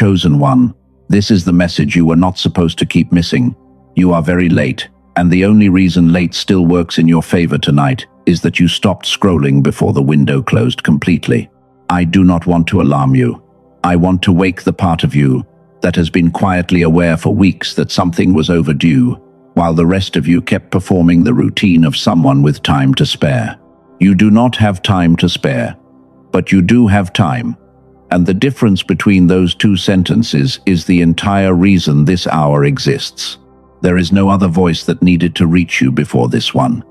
Chosen one, this is the message you were not supposed to keep missing. You are very late, and the only reason late still works in your favor tonight is that you stopped scrolling before the window closed completely. I do not want to alarm you. I want to wake the part of you that has been quietly aware for weeks that something was overdue, while the rest of you kept performing the routine of someone with time to spare. You do not have time to spare, but you do have time. And the difference between those two sentences is the entire reason this hour exists. There is no other voice that needed to reach you before this one.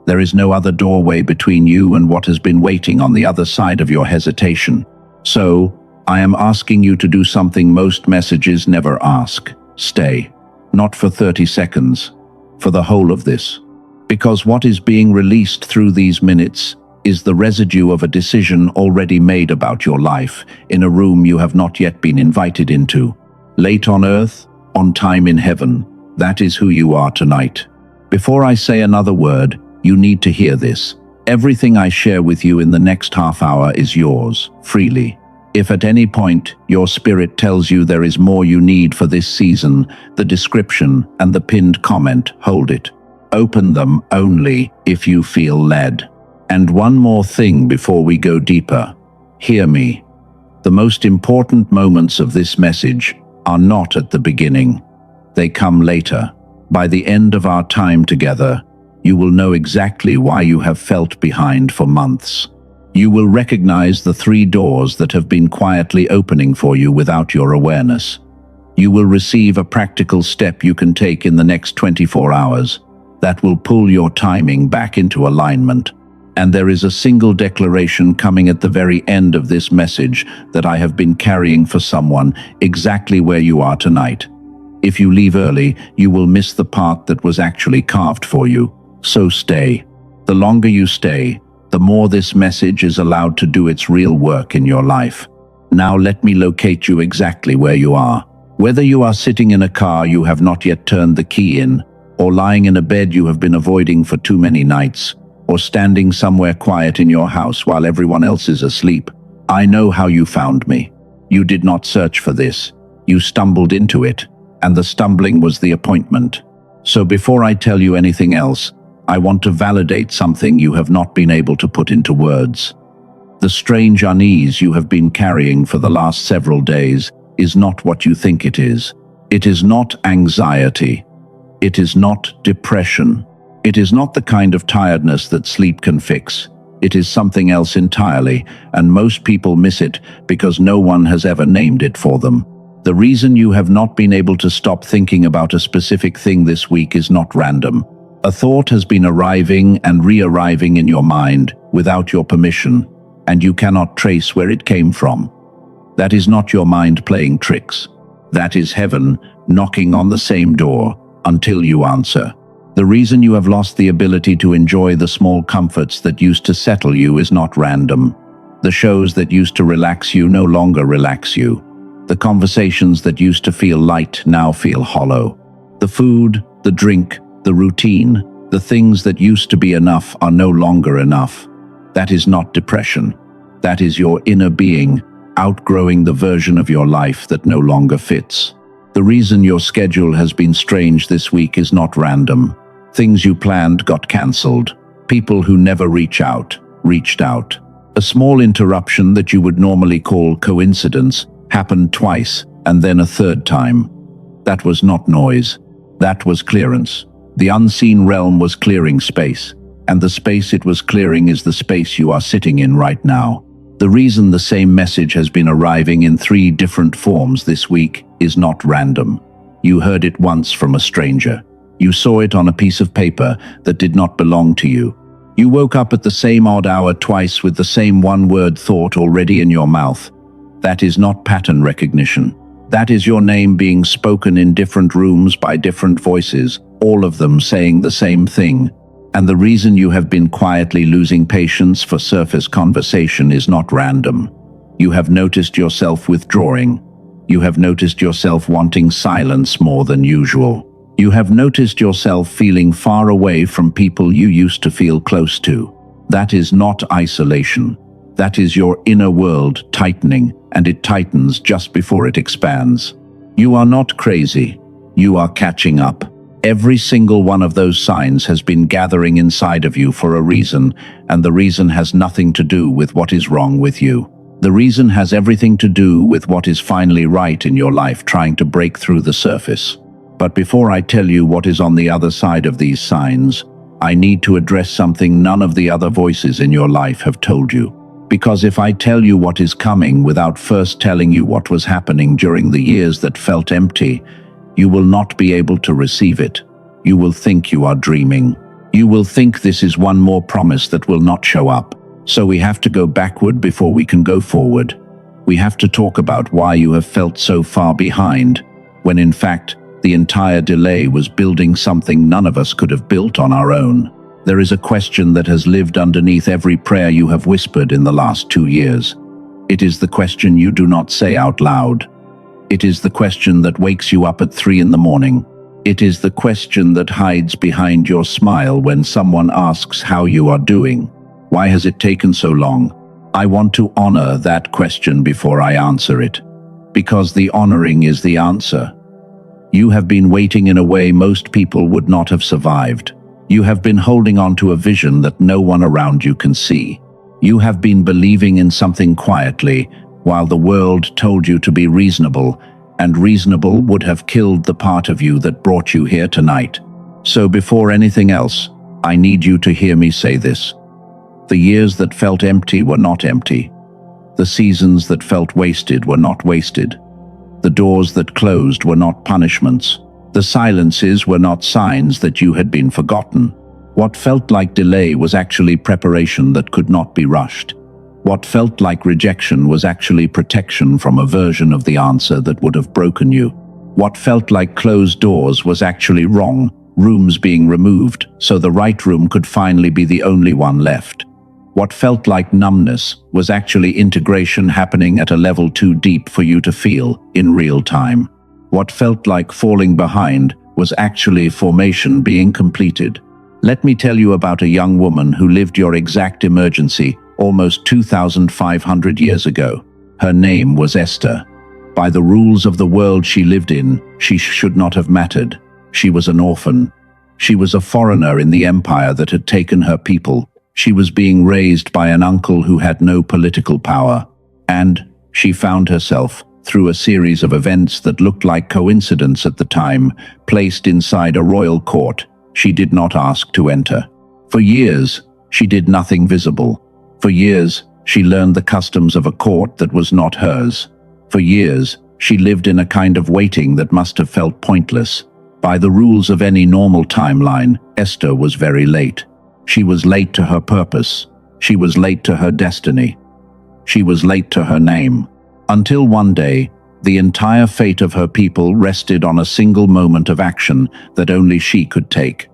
There is no other doorway between you and what has been waiting on the other side of your hesitation. So, I am asking you to do something most messages never ask. Stay. Not for 30 seconds. For the whole of this. Because what is being released through these minutes is the residue of a decision already made about your life in a room you have not yet been invited into. Late on earth, on time in heaven. That is who you are tonight. Before I say another word, you need to hear this. Everything I share with you in the next half hour is yours, freely. If at any point your spirit tells you there is more you need for this season, the description and the pinned comment hold it. Open them only if you feel led. And one more thing before we go deeper. Hear me. The most important moments of this message are not at the beginning. They come later. By the end of our time together, you will know exactly why you have felt behind for months. You will recognize the 3 doors that have been quietly opening for you without your awareness. You will receive a practical step you can take in the next 24 hours that will pull your timing back into alignment. And there is a single declaration coming at the very end of this message that I have been carrying for someone exactly where you are tonight. If you leave early, you will miss the part that was actually carved for you. So stay. The longer you stay, the more this message is allowed to do its real work in your life. Now let me locate you exactly where you are. Whether you are sitting in a car you have not yet turned the key in, or lying in a bed you have been avoiding for too many nights, or standing somewhere quiet in your house while everyone else is asleep, I know how you found me. You did not search for this. You stumbled into it, and the stumbling was the appointment. So before I tell you anything else, I want to validate something you have not been able to put into words. The strange unease you have been carrying for the last several days is not what you think it is. It is not anxiety. It is not depression. It is not the kind of tiredness that sleep can fix. It is something else entirely, and most people miss it because no one has ever named it for them. The reason you have not been able to stop thinking about a specific thing this week is not random. A thought has been arriving and re-arriving in your mind without your permission, and you cannot trace where it came from. That is not your mind playing tricks. That is heaven knocking on the same door until you answer. The reason you have lost the ability to enjoy the small comforts that used to settle you is not random. The shows that used to relax you no longer relax you. The conversations that used to feel light now feel hollow. The food, the drink, the routine, the things that used to be enough are no longer enough. That is not depression. That is your inner being outgrowing the version of your life that no longer fits. The reason your schedule has been strange this week is not random. Things you planned got cancelled. People who never reached out. A small interruption that you would normally call coincidence happened twice and then a third time. That was not noise. That was clearance. The unseen realm was clearing space, and the space it was clearing is the space you are sitting in right now. The reason the same message has been arriving in 3 different forms this week is not random. You heard it once from a stranger. You saw it on a piece of paper that did not belong to you. You woke up at the same odd hour twice with the same one-word thought already in your mouth. That is not pattern recognition. That is your name being spoken in different rooms by different voices, all of them saying the same thing. And the reason you have been quietly losing patience for surface conversation is not random. You have noticed yourself withdrawing. You have noticed yourself wanting silence more than usual. You have noticed yourself feeling far away from people you used to feel close to. That is not isolation. That is your inner world tightening and it tightens just before it expands. You are not crazy. You are catching up. Every single one of those signs has been gathering inside of you for a reason, and the reason has nothing to do with what is wrong with you. The reason has everything to do with what is finally right in your life trying to break through the surface. But before I tell you what is on the other side of these signs, I need to address something none of the other voices in your life have told you. Because if I tell you what is coming without first telling you what was happening during the years that felt empty, you will not be able to receive it. You will think you are dreaming. You will think this is one more promise that will not show up. So we have to go backward before we can go forward. We have to talk about why you have felt so far behind, when in fact, the entire delay was building something none of us could have built on our own. There is a question that has lived underneath every prayer you have whispered in the last 2 years. It is the question you do not say out loud. It is the question that wakes you up at 3 in the morning. It is the question that hides behind your smile when someone asks how you are doing. Why has it taken so long? I want to honor that question before I answer it, because the honoring is the answer. You have been waiting in a way most people would not have survived. You have been holding on to a vision that no one around you can see. You have been believing in something quietly, while the world told you to be reasonable, and reasonable would have killed the part of you that brought you here tonight. So before anything else, I need you to hear me say this. The years that felt empty were not empty. The seasons that felt wasted were not wasted. The doors that closed were not punishments. The silences were not signs that you had been forgotten. What felt like delay was actually preparation that could not be rushed. What felt like rejection was actually protection from a version of the answer that would have broken you. What felt like closed doors was actually wrong, rooms being removed, so the right room could finally be the only one left. What felt like numbness was actually integration happening at a level too deep for you to feel in real time. What felt like falling behind was actually formation being completed. Let me tell you about a young woman who lived your exact emergency almost 2,500 years ago. Her name was Esther. By the rules of the world she lived in, she should not have mattered. She was an orphan. She was a foreigner in the empire that had taken her people. She was being raised by an uncle who had no political power. And she found herself, through a series of events that looked like coincidence at the time, placed inside a royal court she did not ask to enter. For years, she did nothing visible. For years, she learned the customs of a court that was not hers. For years, she lived in a kind of waiting that must have felt pointless. By the rules of any normal timeline, Esther was very late. She was late to her purpose. She was late to her destiny. She was late to her name. Until one day, the entire fate of her people rested on a single moment of action that only she could take.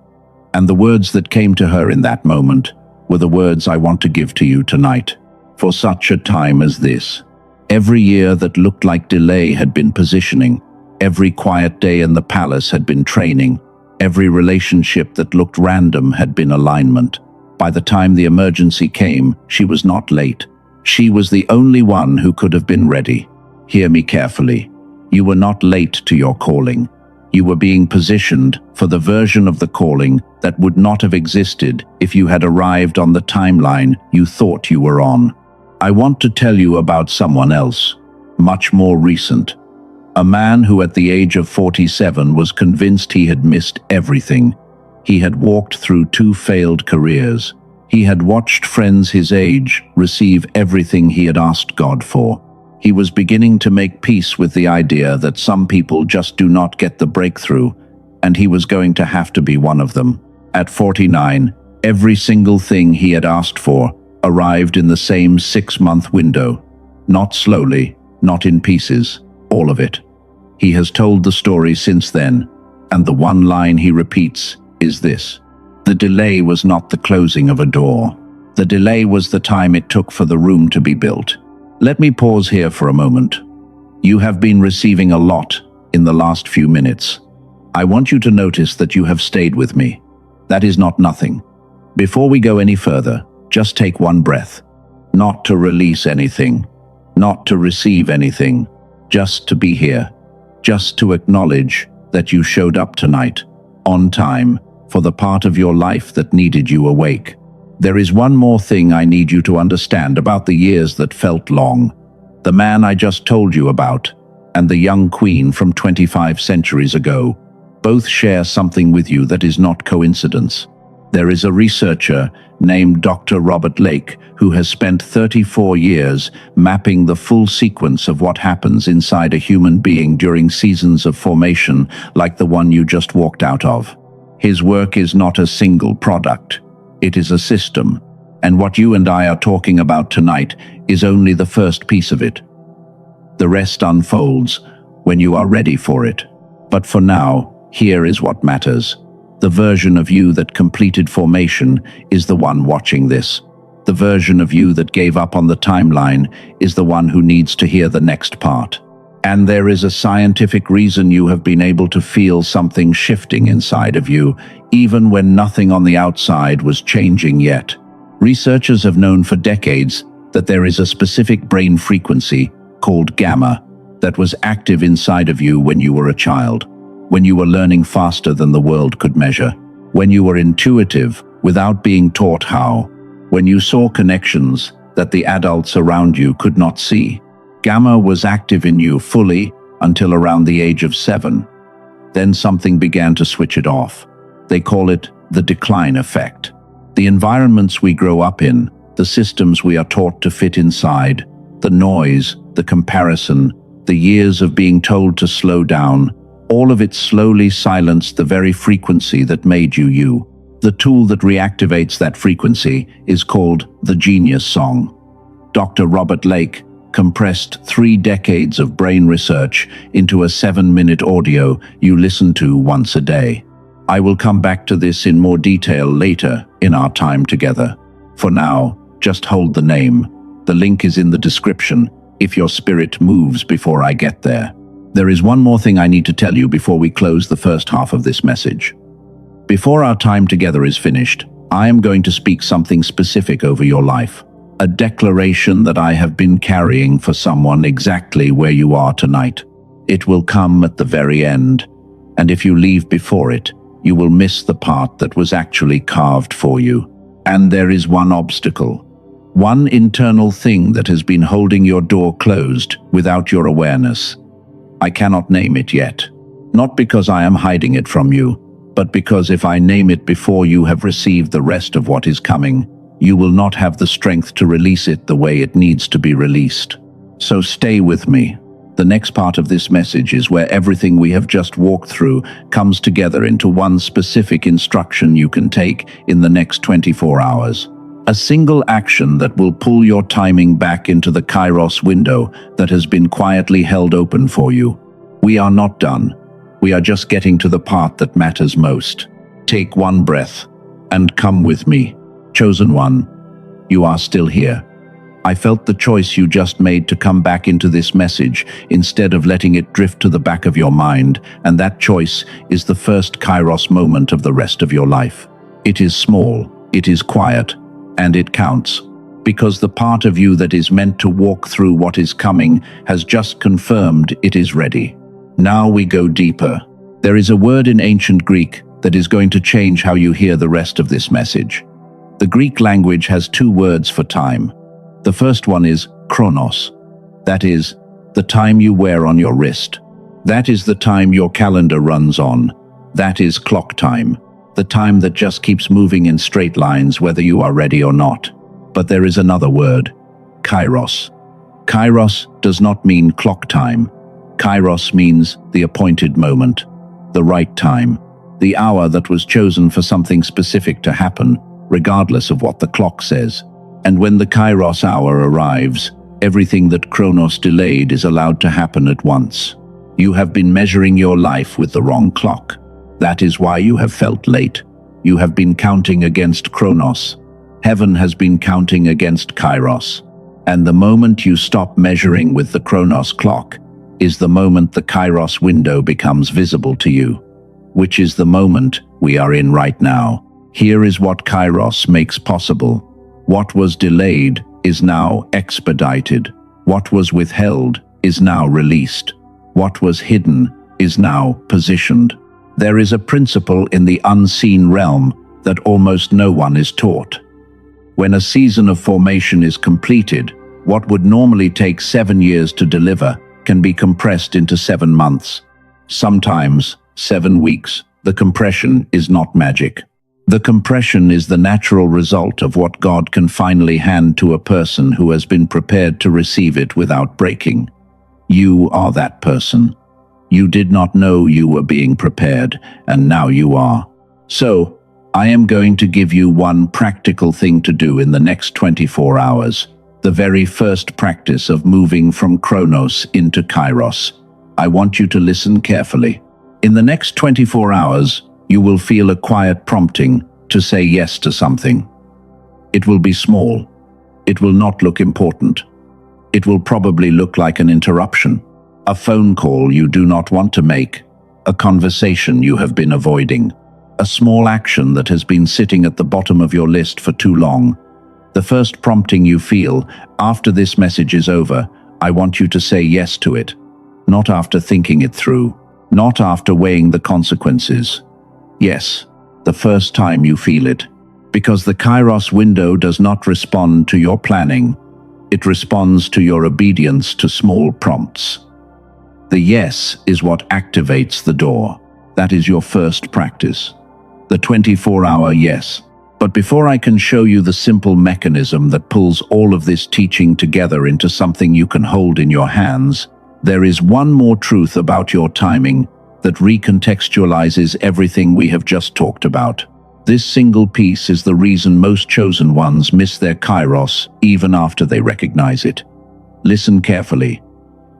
And the words that came to her in that moment were the words I want to give to you tonight. For such a time as this. Every year that looked like delay had been positioning. Every quiet day in the palace had been training. Every relationship that looked random had been alignment. By the time the emergency came, she was not late. She was the only one who could have been ready. Hear me carefully. You were not late to your calling. You were being positioned for the version of the calling that would not have existed if you had arrived on the timeline you thought you were on. I want to tell you about someone else, much more recent. A man who at the age of 47 was convinced he had missed everything. He had walked through 2 failed careers. He had watched friends his age receive everything he had asked God for. He was beginning to make peace with the idea that some people just do not get the breakthrough, and he was going to have to be one of them. At 49, every single thing he had asked for arrived in the same 6-month window. Not slowly, not in pieces, all of it. He has told the story since then, and the one line he repeats is this. The delay was not the closing of a door. The delay was the time it took for the room to be built. Let me pause here for a moment. You have been receiving a lot in the last few minutes. I want you to notice that you have stayed with me. That is not nothing. Before we go any further, just take one breath. Not to release anything. not to receive anything, just to be here, just to acknowledge that you showed up tonight, on time, for the part of your life that needed you awake. There is one more thing I need you to understand about the years that felt long. The man I just told you about, and the young queen from 25 centuries ago, both share something with you that is not coincidence. There is a researcher named Dr. Robert Lake who has spent 34 years mapping the full sequence of what happens inside a human being during seasons of formation like the one you just walked out of. His work is not a single product. It is a system, and what you and I are talking about tonight is only the first piece of it. The rest unfolds when you are ready for it. But for now, here is what matters. The version of you that completed formation is the one watching this. The version of you that gave up on the timeline is the one who needs to hear the next part. And there is a scientific reason you have been able to feel something shifting inside of you, even when nothing on the outside was changing yet. Researchers have known for decades that there is a specific brain frequency called gamma that was active inside of you when you were a child, when you were learning faster than the world could measure, when you were intuitive without being taught how, when you saw connections that the adults around you could not see. Gamma was active in you fully until around the age of 7. Then something began to switch it off. They call it the decline effect. The environments we grow up in, the systems we are taught to fit inside, the noise, the comparison, the years of being told to slow down, all of it slowly silenced the very frequency that made you you. The tool that reactivates that frequency is called the Genius Song. Dr. Robert Lake compressed 3 decades of brain research into a 7-minute audio you listen to once a day. I will come back to this in more detail later in our time together. For now, just hold the name. The link is in the description if your spirit moves before I get there. There is one more thing I need to tell you before we close the first half of this message. Before our time together is finished, I am going to speak something specific over your life. A declaration that I have been carrying for someone exactly where you are tonight. It will come at the very end, and if you leave before it, you will miss the part that was actually carved for you. And there is one obstacle, one internal thing that has been holding your door closed without your awareness. I cannot name it yet, not because I am hiding it from you, but because if I name it before you have received the rest of what is coming, you will not have the strength to release it the way it needs to be released. So stay with me. The next part of this message is where everything we have just walked through comes together into one specific instruction you can take in the next 24 hours. A single action that will pull your timing back into the kairos window that has been quietly held open for you. We are not done. We are just getting to the part that matters most. Take one breath and come with me. Chosen one, you are still here. I felt the choice you just made to come back into this message instead of letting it drift to the back of your mind, and that choice is the first kairos moment of the rest of your life. It is small, it is quiet, and it counts, because the part of you that is meant to walk through what is coming has just confirmed it is ready. Now we go deeper. There is a word in ancient Greek that is going to change how you hear the rest of this message. The Greek language has 2 words for time. The first one is chronos. That is, the time you wear on your wrist. That is the time your calendar runs on. That is clock time. The time that just keeps moving in straight lines whether you are ready or not. But there is another word, kairos. Kairos does not mean clock time. Kairos means the appointed moment, the right time, the hour that was chosen for something specific to happen, regardless of what the clock says. And when the kairos hour arrives, everything that chronos delayed is allowed to happen at once. You have been measuring your life with the wrong clock. That is why you have felt late. You have been counting against chronos. Heaven has been counting against kairos. And the moment you stop measuring with the chronos clock is the moment the kairos window becomes visible to you, which is the moment we are in right now. Here is what kairos makes possible. What was delayed is now expedited. What was withheld is now released. What was hidden is now positioned. There is a principle in the unseen realm that almost no one is taught. When a season of formation is completed, what would normally take 7 years to deliver can be compressed into 7 months. Sometimes 7 weeks. The compression is not magic. The compression is the natural result of what God can finally hand to a person who has been prepared to receive it without breaking. You are that person. You did not know you were being prepared, and now you are. So, I am going to give you one practical thing to do in the next 24 hours. The very first practice of moving from Chronos into Kairos. I want you to listen carefully. In the next 24 hours, you will feel a quiet prompting to say yes to something. It will be small. It will not look important. It will probably look like an interruption, a phone call you do not want to make, a conversation you have been avoiding, a small action that has been sitting at the bottom of your list for too long. The first prompting you feel after this message is over, I want you to say yes to it, not after thinking it through, not after weighing the consequences. Yes, the first time you feel it, because the kairos window does not respond to your planning. It responds to your obedience to small prompts. The yes is what activates the door. That is your first practice. The 24-hour yes. But before I can show you the simple mechanism that pulls all of this teaching together into something you can hold in your hands, there is one more truth about your timing that recontextualizes everything we have just talked about. This single piece is the reason most chosen ones miss their kairos even after they recognize it. Listen carefully.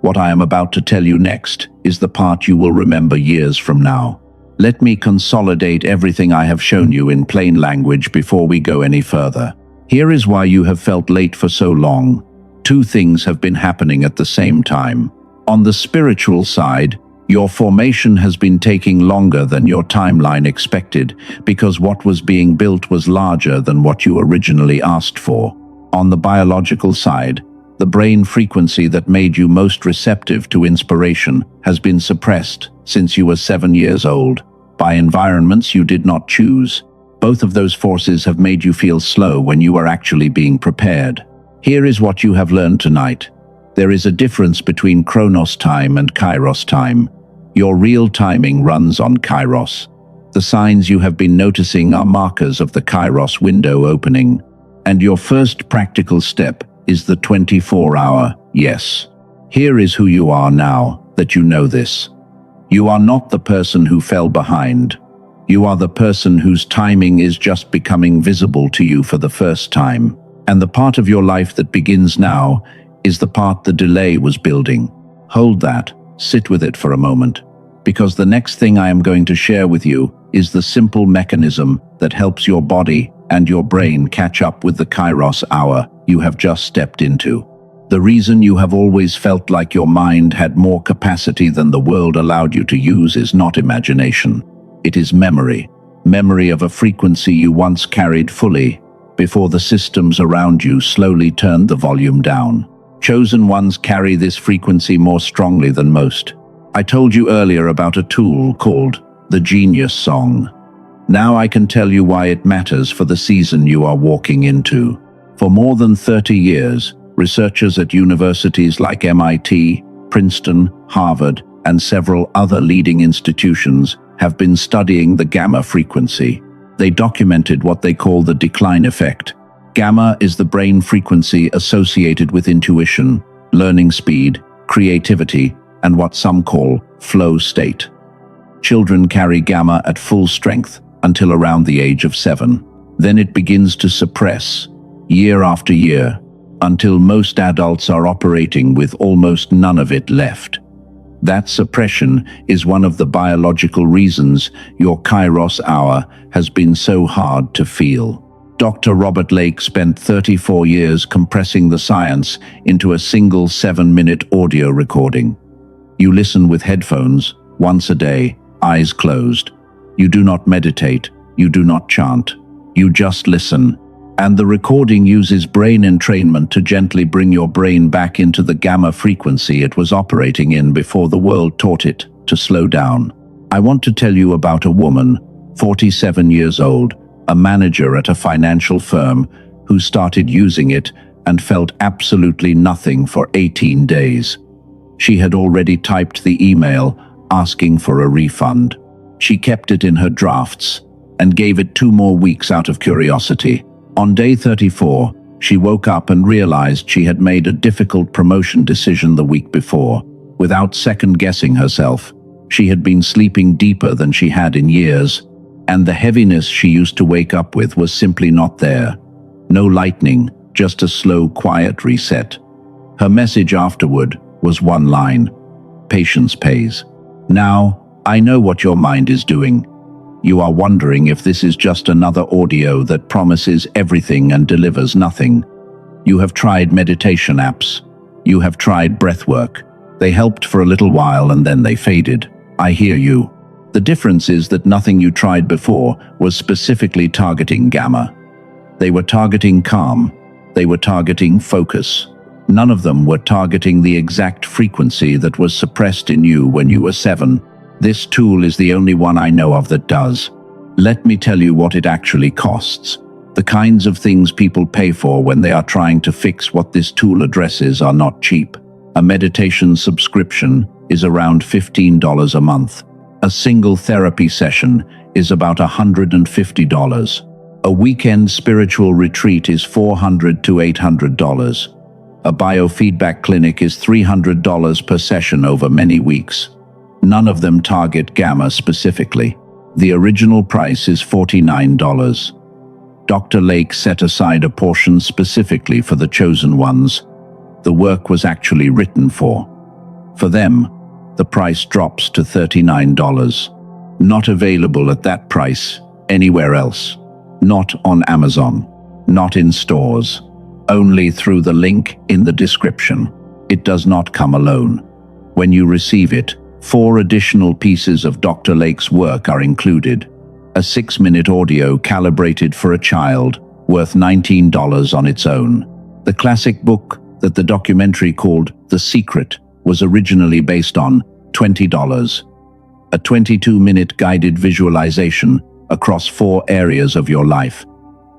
What I am about to tell you next is the part you will remember years from now. Let me consolidate everything I have shown you in plain language before we go any further. Here is why you have felt late for so long. Two things have been happening at the same time. On the spiritual side, your formation has been taking longer than your timeline expected because what was being built was larger than what you originally asked for. On the biological side, the brain frequency that made you most receptive to inspiration has been suppressed since you were 7 years old, by environments you did not choose. Both of those forces have made you feel slow when you are actually being prepared. Here is what you have learned tonight. There is a difference between Chronos time and Kairos time. Your real timing runs on Kairos. The signs you have been noticing are markers of the Kairos window opening. And your first practical step is the 24-hour yes. Here is who you are now that you know this. You are not the person who fell behind. You are the person whose timing is just becoming visible to you for the first time. And the part of your life that begins now is the part the delay was building. Hold that, sit with it for a moment, because the next thing I am going to share with you is the simple mechanism that helps your body and your brain catch up with the Kairos hour you have just stepped into. The reason you have always felt like your mind had more capacity than the world allowed you to use is not imagination. It is memory. Memory of a frequency you once carried fully, before the systems around you slowly turned the volume down. Chosen ones carry this frequency more strongly than most. I told you earlier about a tool called the Genius Song. Now I can tell you why it matters for the season you are walking into. For more than 30 years, researchers at universities like MIT, Princeton, Harvard, and several other leading institutions have been studying the gamma frequency. They documented what they call the decline effect. Gamma is the brain frequency associated with intuition, learning speed, creativity, and what some call flow state. Children carry gamma at full strength until around the age of 7. Then it begins to suppress, year after year, until most adults are operating with almost none of it left. That suppression is one of the biological reasons your Kairos hour has been so hard to feel. Dr. Robert Lake spent 34 years compressing the science into a single 7-minute audio recording. You listen with headphones, once a day, eyes closed. You do not meditate, you do not chant, you just listen. And the recording uses brain entrainment to gently bring your brain back into the gamma frequency it was operating in before the world taught it to slow down. I want to tell you about a woman, 47 years old, a manager at a financial firm, who started using it and felt absolutely nothing for 18 days. She had already typed the email asking for a refund. She kept it in her drafts and gave it 2 more weeks out of curiosity. On day 34, she woke up and realized she had made a difficult promotion decision the week before. Without second-guessing herself, she had been sleeping deeper than she had in years, and the heaviness she used to wake up with was simply not there. No lightning, just a slow, quiet reset. Her message afterward was one line: patience pays. Now, I know what your mind is doing. You are wondering if this is just another audio that promises everything and delivers nothing. You have tried meditation apps. You have tried breathwork. They helped for a little while and then they faded. I hear you. The difference is that nothing you tried before was specifically targeting gamma. They were targeting calm. They were targeting focus. None of them were targeting the exact frequency that was suppressed in you when you were 7. This tool is the only one I know of that does. Let me tell you what it actually costs. The kinds of things people pay for when they are trying to fix what this tool addresses are not cheap. A meditation subscription is around $15 a month. A single therapy session is about $150. A weekend spiritual retreat is $400 to $800. A biofeedback clinic is $300 per session over many weeks. None of them target gamma specifically. The original price is $49. Dr. Lake set aside a portion specifically for the chosen ones the work was actually written for. For them, the price drops to $39. Not available at that price anywhere else. Not on Amazon. Not in stores. Only through the link in the description. It does not come alone. When you receive it, 4 additional pieces of Dr. Lake's work are included. A 6-minute audio calibrated for a child, worth $19 on its own. The classic book that the documentary called The Secret was originally based on, $20. A 22-minute guided visualization across 4 areas of your life,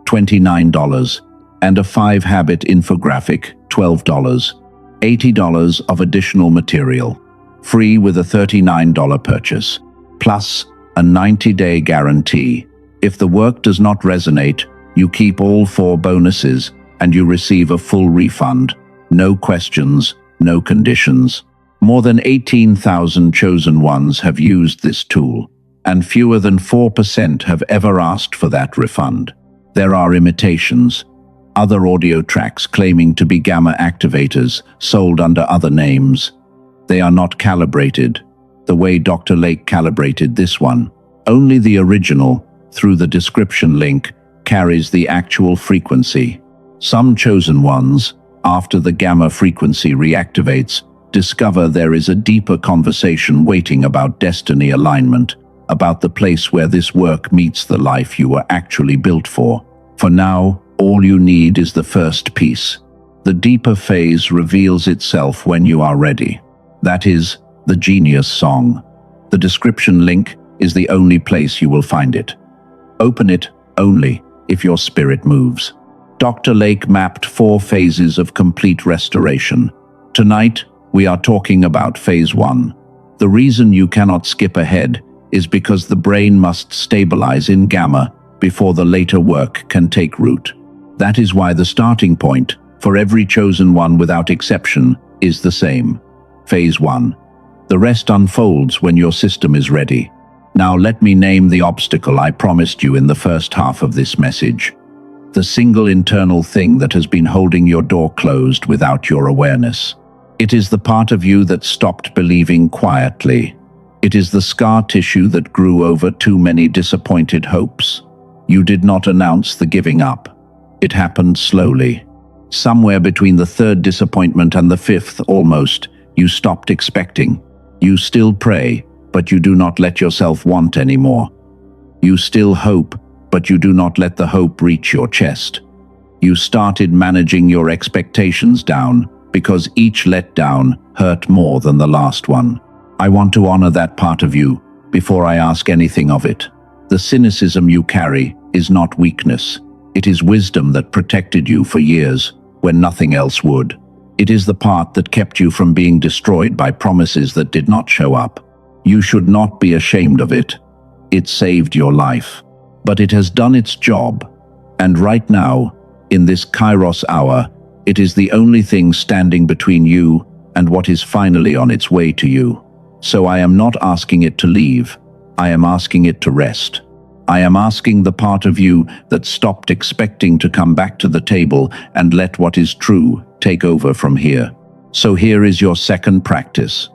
$29. And a 5-habit infographic, $12. $80 of additional material. Free with a $39 purchase, plus a 90-day guarantee. If the work does not resonate, you keep all 4 bonuses and you receive a full refund. No questions, no conditions. More than 18,000 chosen ones have used this tool, and fewer than 4% have ever asked for that refund. There are imitations. Other audio tracks claiming to be gamma activators, sold under other names. They are not calibrated, the way Dr. Lake calibrated this one. Only the original, through the description link, carries the actual frequency. Some chosen ones, after the gamma frequency reactivates, discover there is a deeper conversation waiting about destiny alignment, about the place where this work meets the life you were actually built for. For now, all you need is the first piece. The deeper phase reveals itself when you are ready. That is, the genius song. The description link is the only place you will find it. Open it only if your spirit moves. Dr. Lake mapped 4 phases of complete restoration. Tonight, we are talking about phase 1. The reason you cannot skip ahead is because the brain must stabilize in gamma before the later work can take root. That is why the starting point, for every chosen one without exception, is the same. Phase 1. The rest unfolds when your system is ready. Now let me name the obstacle I promised you in the first half of this message. The single internal thing that has been holding your door closed without your awareness. It is the part of you that stopped believing quietly. It is the scar tissue that grew over too many disappointed hopes. You did not announce the giving up. It happened slowly. Somewhere between the 3rd disappointment and the 5th, almost, you stopped expecting. You still pray, but you do not let yourself want anymore. You still hope, but you do not let the hope reach your chest. You started managing your expectations down because each letdown hurt more than the last one. I want to honor that part of you before I ask anything of it. The cynicism you carry is not weakness. It is wisdom that protected you for years when nothing else would. It is the part that kept you from being destroyed by promises that did not show up. You should not be ashamed of it. It saved your life. But it has done its job. And right now, in this kairos hour, it is the only thing standing between you and what is finally on its way to you. So I am not asking it to leave. I am asking it to rest. I am asking the part of you that stopped expecting to come back to the table and let what is true take over from here. So here is your second practice.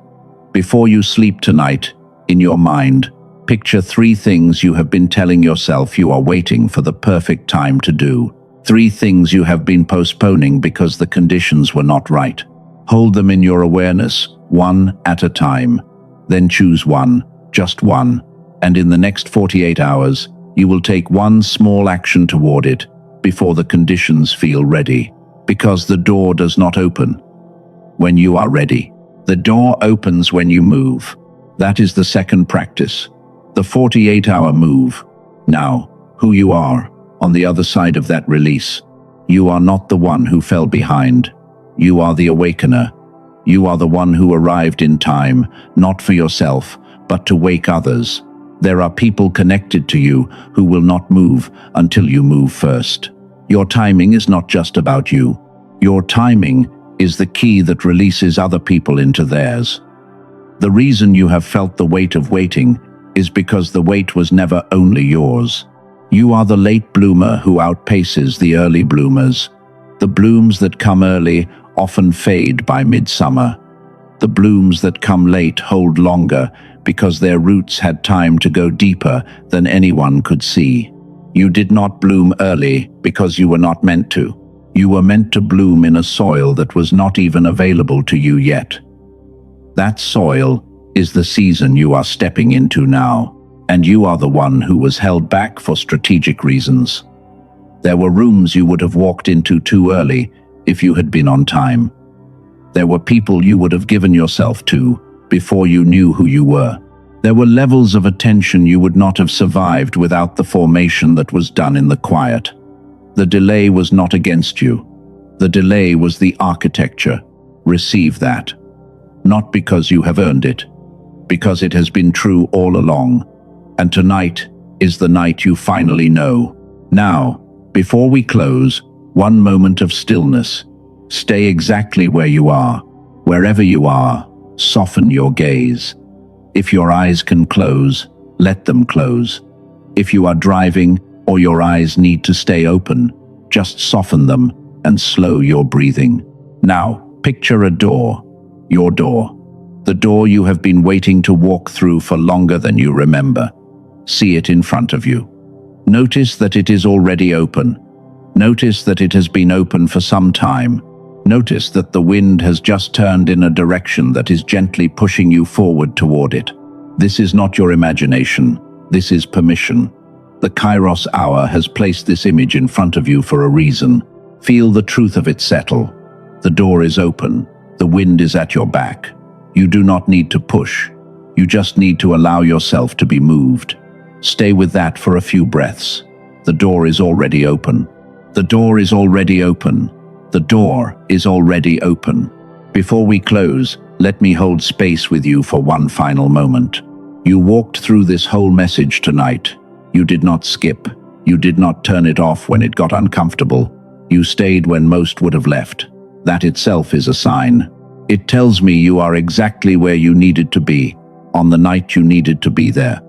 Before you sleep tonight, in your mind, picture 3 things you have been telling yourself you are waiting for the perfect time to do. 3 things you have been postponing because the conditions were not right. Hold them in your awareness, one at a time. Then choose one, just one, and in the next 48 hours, you will take one small action toward it before the conditions feel ready. Because the door does not open when you are ready. The door opens when you move. That is the second practice. The 48-hour move. Now, who you are on the other side of that release. You are not the one who fell behind. You are the awakener. You are the one who arrived in time, not for yourself, but to wake others. There are people connected to you who will not move until you move first. Your timing is not just about you. Your timing is the key that releases other people into theirs. The reason you have felt the weight of waiting is because the wait was never only yours. You are the late bloomer who outpaces the early bloomers. The blooms that come early often fade by midsummer. The blooms that come late hold longer because their roots had time to go deeper than anyone could see. You did not bloom early because you were not meant to. You were meant to bloom in a soil that was not even available to you yet. That soil is the season you are stepping into now, and you are the one who was held back for strategic reasons. There were rooms you would have walked into too early if you had been on time. There were people you would have given yourself to before you knew who you were. There were levels of attention you would not have survived without the formation that was done in the quiet. The delay was not against you. The delay was the architecture. Receive that. Not because you have earned it, because it has been true all along. And tonight is the night you finally know. Now, before we close, one moment of stillness. Stay exactly where you are. Wherever you are, soften your gaze. If your eyes can close, let them close. If you are driving or your eyes need to stay open, just soften them and slow your breathing. Now, picture a door. Your door. The door you have been waiting to walk through for longer than you remember. See it in front of you. Notice that it is already open. Notice that it has been open for some time. Notice that the wind has just turned in a direction that is gently pushing you forward toward it. This is not your imagination. This is permission. The kairos hour has placed this image in front of you for a reason. Feel the truth of it settle. The door is open. The wind is at your back. You do not need to push. You just need to allow yourself to be moved. Stay with that for a few breaths. The door is already open. The door is already open. The door is already open. Before we close, let me hold space with you for one final moment. You walked through this whole message tonight. You did not skip. You did not turn it off when it got uncomfortable. You stayed when most would have left. That itself is a sign. It tells me you are exactly where you needed to be, on the night you needed to be there.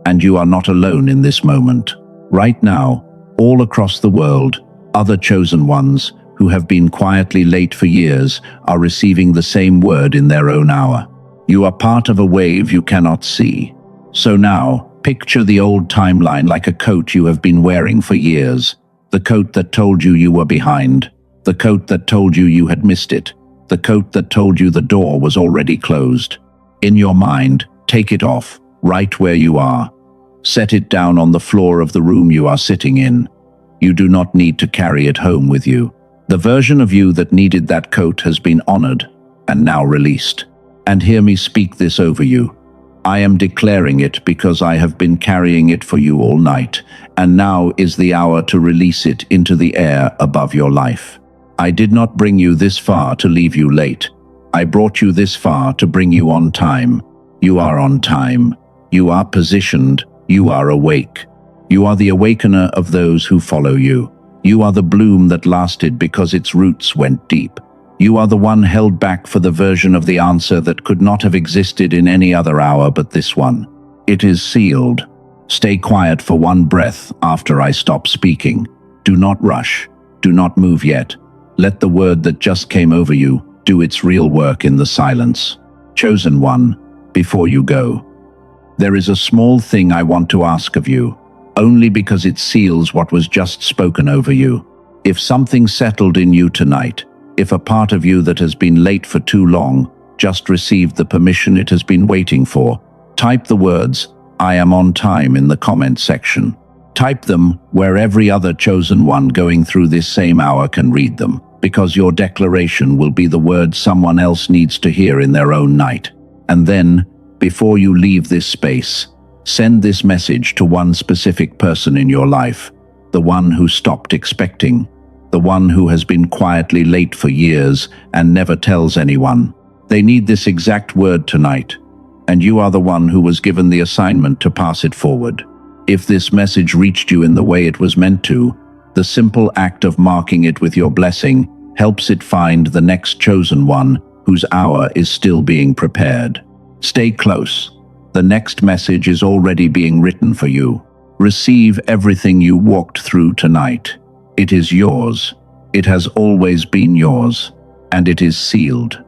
And you are not alone in this moment. Right now, all across the world, other chosen ones who have been quietly late for years are receiving the same word in their own hour. You are part of a wave you cannot see. So now, picture the old timeline like a coat you have been wearing for years. The coat that told you you were behind. The coat that told you you had missed it. The coat that told you the door was already closed. In your mind, take it off, right where you are. Set it down on the floor of the room you are sitting in. You do not need to carry it home with you. The version of you that needed that coat has been honored and now released. And hear me speak this over you. I am declaring it because I have been carrying it for you all night, and now is the hour to release it into the air above your life. I did not bring you this far to leave you late. I brought you this far to bring you on time. You are on time. You are positioned. You are awake. You are the awakener of those who follow you. You are the bloom that lasted because its roots went deep. You are the one held back for the version of the answer that could not have existed in any other hour but this one. It is sealed. Stay quiet for one breath after I stop speaking. Do not rush. Do not move yet. Let the word that just came over you do its real work in the silence. Chosen one, before you go, there is a small thing I want to ask of you, only because it seals what was just spoken over you. If something settled in you tonight, if a part of you that has been late for too long just received the permission it has been waiting for, type the words, "I am on time" in the comment section. Type them where every other chosen one going through this same hour can read them, because your declaration will be the words someone else needs to hear in their own night. And then, before you leave this space, send this message to one specific person in your life, the one who stopped expecting, the one who has been quietly late for years and never tells anyone. They need this exact word tonight, and you are the one who was given the assignment to pass it forward. If this message reached you in the way it was meant to, the simple act of marking it with your blessing helps it find the next chosen one whose hour is still being prepared. Stay close. The next message is already being written for you. Receive everything you walked through tonight. It is yours. It has always been yours, and it is sealed.